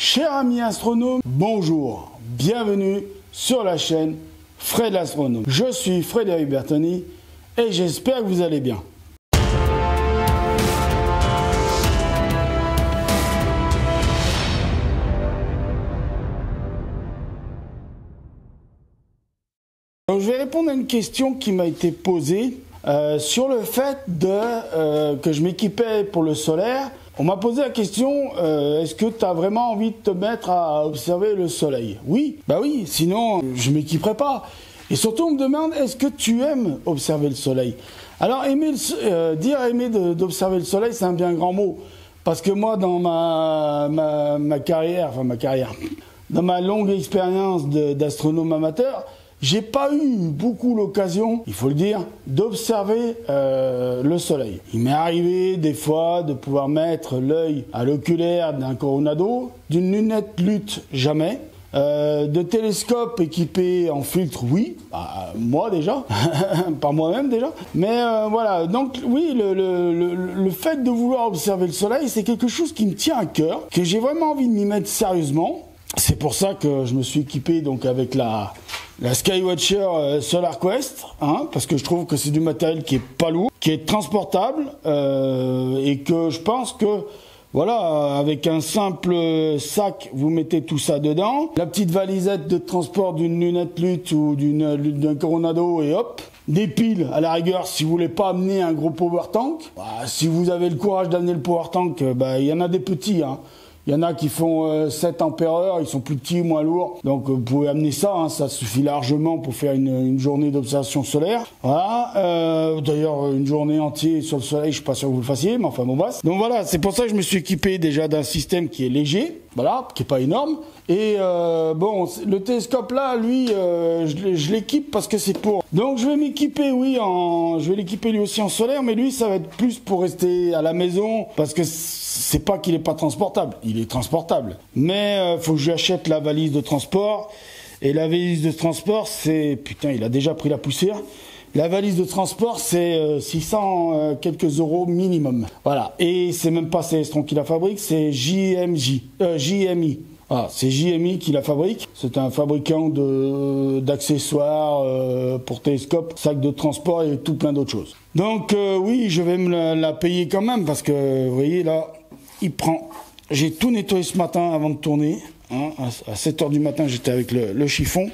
Chers amis astronomes, bonjour, bienvenue sur la chaîne Fred l'astronome. Je suis Frédéric Bertoni et j'espère que vous allez bien. Donc, je vais répondre à une question qui m'a été posée sur le fait que je m'équipais pour le solaire. On m'a posé la question, est-ce que tu as vraiment envie de te mettre à observer le soleil? Oui, bah oui, sinon je ne m'équiperais pas. Et surtout on me demande, est-ce que tu aimes observer le soleil? Alors dire aimer d'observer le soleil, c'est un bien grand mot. Parce que moi, dans ma carrière, dans ma longue expérience d'astronome amateur, j'ai pas eu beaucoup l'occasion, il faut le dire, d'observer le soleil. Il m'est arrivé des fois de pouvoir mettre l'œil à l'oculaire d'un Coronado, d'une lunette lutte jamais, de télescopes équipés en filtre, oui, moi déjà, par moi-même déjà. Mais voilà, donc oui, le fait de vouloir observer le soleil, c'est quelque chose qui me tient à cœur, que j'ai vraiment envie de m'y mettre sérieusement. C'est pour ça que je me suis équipé donc avec la Skywatcher Solar Quest, parce que je trouve que c'est du matériel qui est pas lourd, qui est transportable, et que je pense que voilà, avec un simple sac, vous mettez tout ça dedans, la petite valisette de transport d'une lunette lutte ou d'un Coronado et hop, des piles à la rigueur si vous voulez pas amener un gros power tank. Si vous avez le courage d'amener le power tank, il y en a des petits, Il y en a qui font 7 ampères-heure, ils sont plus petits, moins lourds. Donc vous pouvez amener ça, ça suffit largement pour faire une journée d'observation solaire. Voilà. D'ailleurs, une journée entière sur le soleil, je suis pas sûr que vous le fassiez, mais enfin bon basse. Donc voilà, c'est pour ça que je me suis équipé déjà d'un système qui est léger, voilà, qui est pas énorme. Et bon, le télescope là, lui, je l'équipe parce que c'est pour. Donc je vais m'équiper, oui, je vais l'équiper lui aussi en solaire, mais lui, ça va être plus pour rester à la maison, parce que c'est pas qu'il est pas transportable, il est transportable. Mais faut que je lui achète la valise de transport. Et la valise de transport, c'est... Putain, il a déjà pris la poussière. La valise de transport, c'est 600 quelques euros minimum. Voilà. Et c'est même pas Celestron qui la fabrique, c'est JMI. Ah, c'est JMI qui la fabrique. C'est un fabricant d'accessoires pour télescope, sacs de transport et tout plein d'autres choses. Donc oui, je vais me la payer quand même parce que vous voyez là, il prend. J'ai tout nettoyé ce matin avant de tourner. À 7h du matin, j'étais avec le chiffon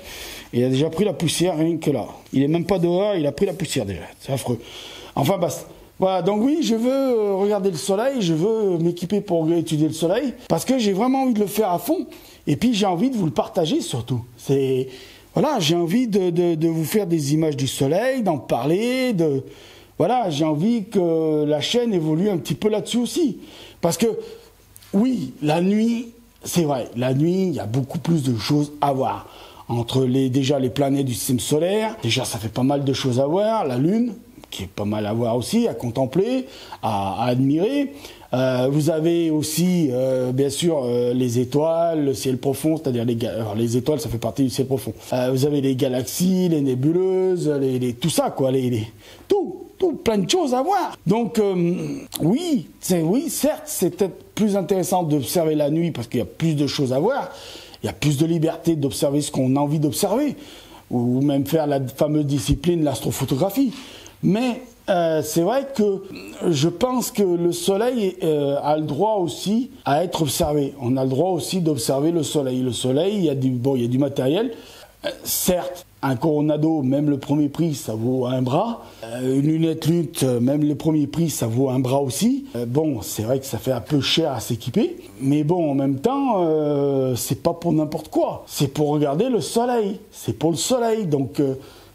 et il a déjà pris la poussière rien que là. Il est même pas dehors, il a pris la poussière déjà. C'est affreux. Enfin basta. Voilà, donc oui, je veux regarder le soleil, je veux m'équiper pour étudier le soleil, parce que j'ai vraiment envie de le faire à fond, et puis j'ai envie de vous le partager surtout. Voilà, j'ai envie de vous faire des images du soleil, d'en parler, voilà, j'ai envie que la chaîne évolue un petit peu là-dessus aussi. Parce que, oui, la nuit, c'est vrai, la nuit, il y a beaucoup plus de choses à voir. Entre déjà les planètes du système solaire, déjà ça fait pas mal de choses à voir, la Lune, qui est pas mal à voir aussi, à contempler, à admirer. Vous avez aussi, bien sûr, les étoiles, le ciel profond, c'est-à-dire les étoiles, ça fait partie du ciel profond. Vous avez les galaxies, les nébuleuses, tout ça, quoi, tout, plein de choses à voir. Donc, oui, certes, c'est peut-être plus intéressant d'observer la nuit parce qu'il y a plus de choses à voir. Il y a plus de liberté d'observer ce qu'on a envie d'observer, ou même faire la fameuse discipline, l'astrophotographie. Mais c'est vrai que je pense que le soleil a le droit aussi à être observé. On a le droit aussi d'observer le soleil. Le soleil, il y a du matériel. Certes, un Coronado, même le premier prix, ça vaut un bras. Une lunette lutte, même le premier prix, ça vaut un bras aussi. Bon, c'est vrai que ça fait un peu cher à s'équiper. Mais bon, en même temps, c'est pas pour n'importe quoi. C'est pour regarder le soleil. C'est pour le soleil. Donc...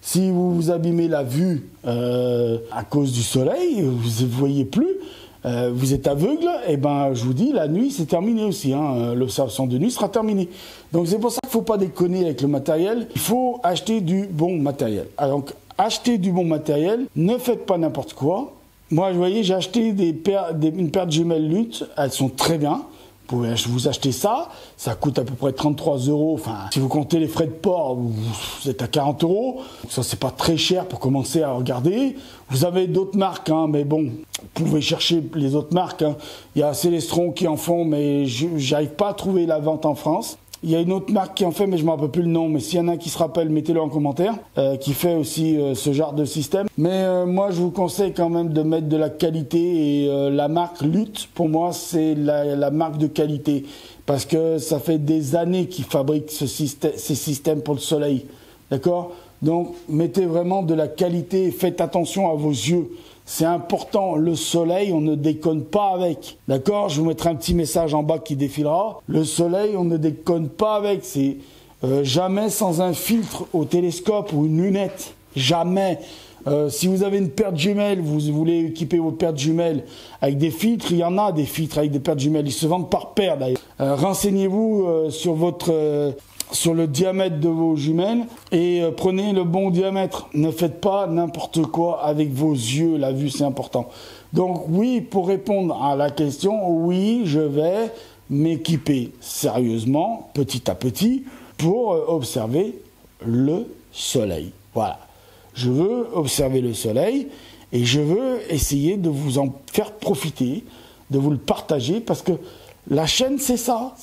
si vous vous abîmez la vue à cause du soleil, vous ne voyez plus, vous êtes aveugle, et ben je vous dis, la nuit c'est terminé aussi, l'observation de nuit sera terminée. Donc c'est pour ça qu'il ne faut pas déconner avec le matériel, il faut acheter du bon matériel. Alors, donc achetez du bon matériel, ne faites pas n'importe quoi. Moi, vous voyez, j'ai acheté une paire de jumelles lutte, elles sont très bien. pouvez vous acheter ça, ça coûte à peu près 33 €. Enfin, si vous comptez les frais de port, vous êtes à 40 €. Ça, c'est pas très cher pour commencer à regarder. Vous avez d'autres marques, hein, mais bon, vous pouvez chercher les autres marques. Hein. Il y a Célestron qui en font, mais j'arrive pas à trouver la vente en France. Il y a une autre marque qui en fait, mais je ne me rappelle plus le nom. Mais s'il y en a qui se rappelle, mettez-le en commentaire. Qui fait aussi ce genre de système. Mais moi, je vous conseille quand même de mettre de la qualité. Et la marque Lutte, pour moi, c'est la marque de qualité. Parce que ça fait des années qu'ils fabriquent ces systèmes pour le soleil. D'accord? Donc, mettez vraiment de la qualité et faites attention à vos yeux. C'est important, le soleil, on ne déconne pas avec. D'accord? Je vous mettrai un petit message en bas qui défilera. Le soleil, on ne déconne pas avec. C'est jamais sans un filtre au télescope ou une lunette. Jamais. Si vous avez une paire de jumelles, vous voulez équiper vos paires de jumelles avec des filtres, il y en a des filtres avec des paires de jumelles. Ils se vendent par paire d'ailleurs. Renseignez-vous sur le diamètre de vos jumelles et prenez le bon diamètre. Ne faites pas n'importe quoi avec vos yeux, la vue c'est important. Donc oui, pour répondre à la question, oui, je vais m'équiper sérieusement, petit à petit, pour observer le soleil. Voilà, je veux observer le soleil et je veux essayer de vous en faire profiter, de vous le partager parce que la chaîne c'est ça,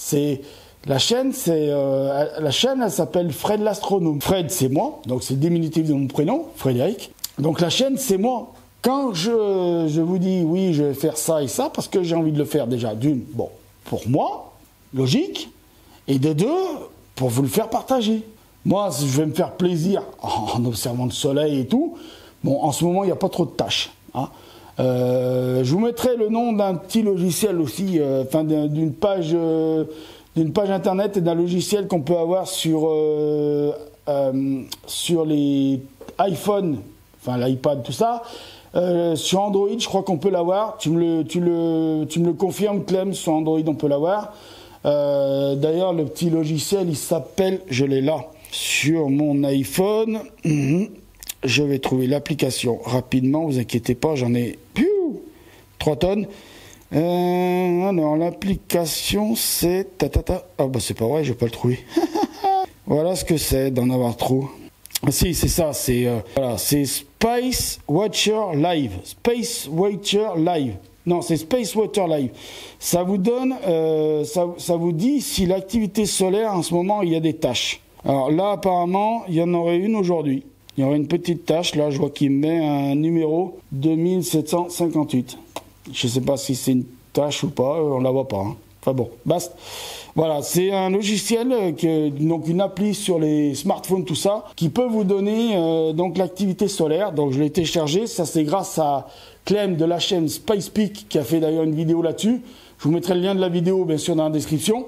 La chaîne, elle s'appelle Fred l'astronome. Fred, c'est moi, donc c'est le diminutif de mon prénom, Frédéric. Donc la chaîne, c'est moi. Quand je vous dis, oui, je vais faire ça et ça, parce que j'ai envie de le faire déjà, d'une, bon, pour moi, logique, et de deux, pour vous le faire partager. Moi, je vais me faire plaisir en observant le soleil et tout. Bon, en ce moment, il n'y a pas trop de tâches. Hein. Je vous mettrai le nom d'un petit logiciel aussi, d'une page internet et d'un logiciel qu'on peut avoir sur les iPhones, enfin l'iPad, tout ça. Sur Android, je crois qu'on peut l'avoir. Tu me le confirmes, Clem, sur Android, on peut l'avoir. D'ailleurs, le petit logiciel, il s'appelle, je l'ai là, sur mon iPhone. Je vais trouver l'application rapidement, vous inquiétez pas, j'en ai 3 tonnes. Alors l'application c'est ah bah c'est pas vrai, je vais pas le trouver. Voilà ce que c'est d'en avoir trop. Ah, si c'est ça, c'est voilà, c'est Space Watcher Live. Space Watcher Live. Non, c'est Space Watcher Live. Ça vous donne, ça vous dit si l'activité solaire en ce moment il y a des tâches. Alors là apparemment il y en aurait une aujourd'hui. Il y aurait une petite tâche là, je vois qu'il me met un numéro 2758. Je ne sais pas si c'est une tâche ou pas, on ne la voit pas. Hein. Enfin bon, basta. Voilà, c'est un logiciel, donc une appli sur les smartphones, tout ça, qui peut vous donner donc l'activité solaire. Donc je l'ai téléchargé, ça c'est grâce à Clem de la chaîne SpicePeak qui a fait d'ailleurs une vidéo là-dessus. Je vous mettrai le lien de la vidéo bien sûr dans la description.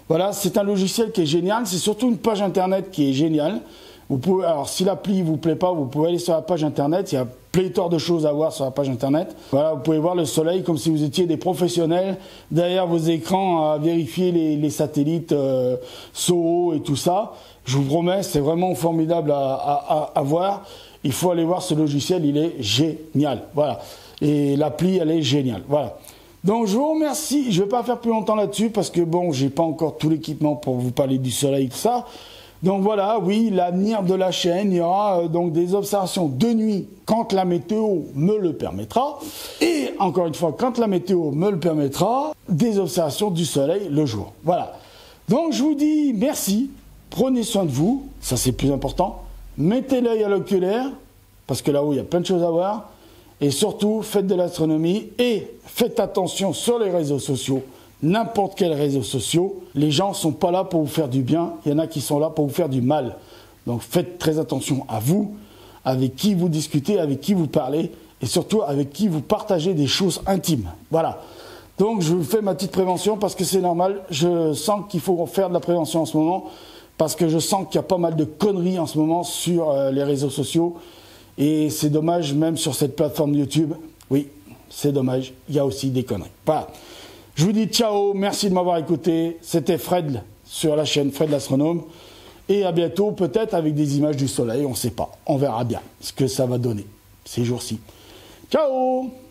Voilà, c'est un logiciel qui est génial, c'est surtout une page internet qui est géniale. Vous pouvez, alors si l'appli vous plaît pas, vous pouvez aller sur la page internet, il y a pléthore de choses à voir sur la page internet. Voilà, vous pouvez voir le soleil comme si vous étiez des professionnels derrière vos écrans à vérifier les satellites SOHO et tout ça. Je vous promets, c'est vraiment formidable à voir. Il faut aller voir ce logiciel, il est génial. Voilà, et l'appli elle est géniale. Voilà. Donc je vous remercie, je ne vais pas faire plus longtemps là-dessus parce que bon, j'ai pas encore tout l'équipement pour vous parler du soleil et tout ça. Donc voilà, oui, l'avenir de la chaîne, il y aura donc des observations de nuit quand la météo me le permettra. Et encore une fois, quand la météo me le permettra, des observations du soleil le jour. Voilà. Donc je vous dis merci, prenez soin de vous, ça c'est le plus important. Mettez l'œil à l'oculaire, parce que là-haut il y a plein de choses à voir. Et surtout, faites de l'astronomie et faites attention sur les réseaux sociaux. N'importe quel réseau social, les gens ne sont pas là pour vous faire du bien, il y en a qui sont là pour vous faire du mal. Donc faites très attention à vous, avec qui vous discutez, avec qui vous parlez, et surtout avec qui vous partagez des choses intimes. Voilà. Donc je vous fais ma petite prévention parce que c'est normal, je sens qu'il faut faire de la prévention en ce moment, parce que je sens qu'il y a pas mal de conneries en ce moment sur les réseaux sociaux, et c'est dommage, même sur cette plateforme YouTube, oui, c'est dommage, il y a aussi des conneries. Voilà. Je vous dis ciao, merci de m'avoir écouté. C'était Fred sur la chaîne Fred l'astronome. Et à bientôt, peut-être avec des images du soleil, on ne sait pas. On verra bien ce que ça va donner ces jours-ci. Ciao!